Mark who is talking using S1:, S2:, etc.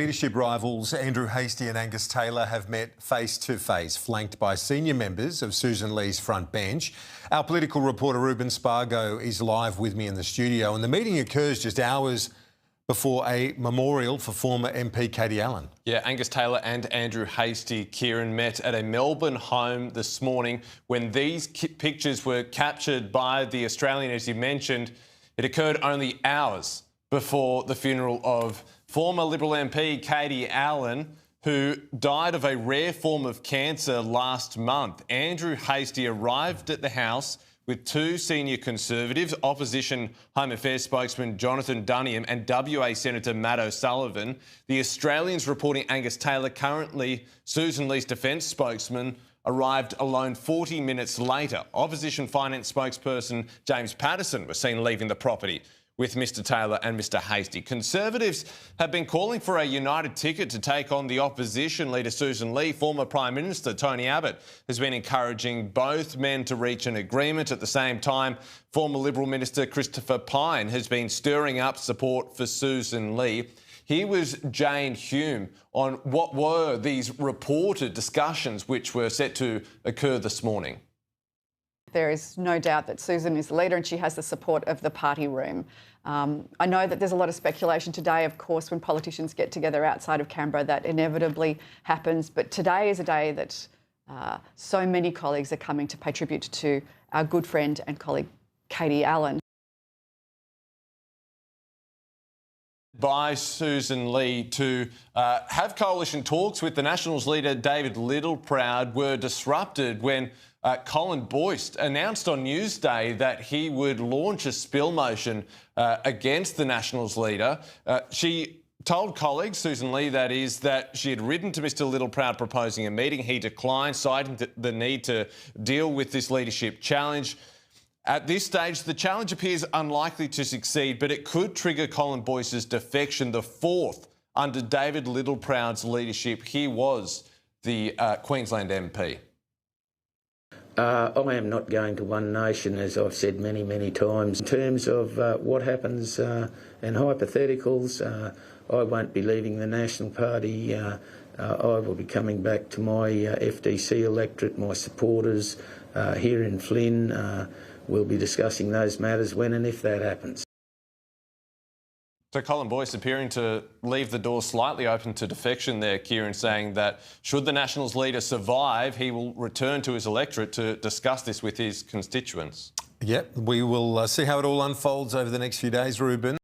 S1: Leadership rivals Andrew Hastie and Angus Taylor have met face-to-face, flanked by senior members of Sussan Ley's front bench. Our political reporter Ruben Spargo is live with me in the studio, and the meeting occurs just hours before a memorial for former MP Katie Allen.
S2: Yeah, Angus Taylor and Andrew Hastie, Kieran, met at a Melbourne home this morning. When these pictures were captured by The Australian, as you mentioned, it occurred only hours before the funeral of former Liberal MP Katie Allen, who died of a rare form of cancer last month. Andrew Hastie arrived at the house with two senior Conservatives, Opposition Home Affairs spokesman Jonathan Duniam and WA Senator Matt O'Sullivan. The Australian's reporting Angus Taylor, currently Sussan Ley's defence spokesman, arrived alone 40 minutes later. Opposition Finance spokesperson James Patterson was seen leaving the property with Mr Taylor and Mr Hastie. Conservatives have been calling for a united ticket to take on the Opposition Leader Sussan Ley. Former Prime Minister Tony Abbott has been encouraging both men to reach an agreement. At the same time, former Liberal Minister Christopher Pyne has been stirring up support for Sussan Ley. Here was Jane Hume on what were these reported discussions which were set to occur this morning.
S3: There is no doubt that Sussan is the leader and she has the support of the party room. I know that there's a lot of speculation today, of course, when politicians get together outside of Canberra, that inevitably happens. But today is a day that so many colleagues are coming to pay tribute to our good friend and colleague, Katie Allen.
S2: By Sussan Ley to have coalition talks with the Nationals leader David Littleproud were disrupted when Colin Boyce announced on Newsday that he would launch a spill motion against the Nationals leader. She told colleagues, Sussan Ley that is, that she had written to Mr Littleproud proposing a meeting. He declined, citing the need to deal with this leadership challenge. At this stage, the challenge appears unlikely to succeed, but it could trigger Colin Boyce's defection, the fourth under David Littleproud's leadership. He was the Queensland MP.
S4: I am not going to One Nation, as I've said many, many times. In terms of what happens and hypotheticals, I won't be leaving the National Party. I will be coming back to my FDC electorate, my supporters here in Flynn. We'll be discussing those matters when and if that happens.
S2: So Colin Boyce appearing to leave the door slightly open to defection there, Kieran, saying that should the Nationals leader survive, he will return to his electorate to discuss this with his constituents.
S1: Yep, we will see how it all unfolds over the next few days, Ruben.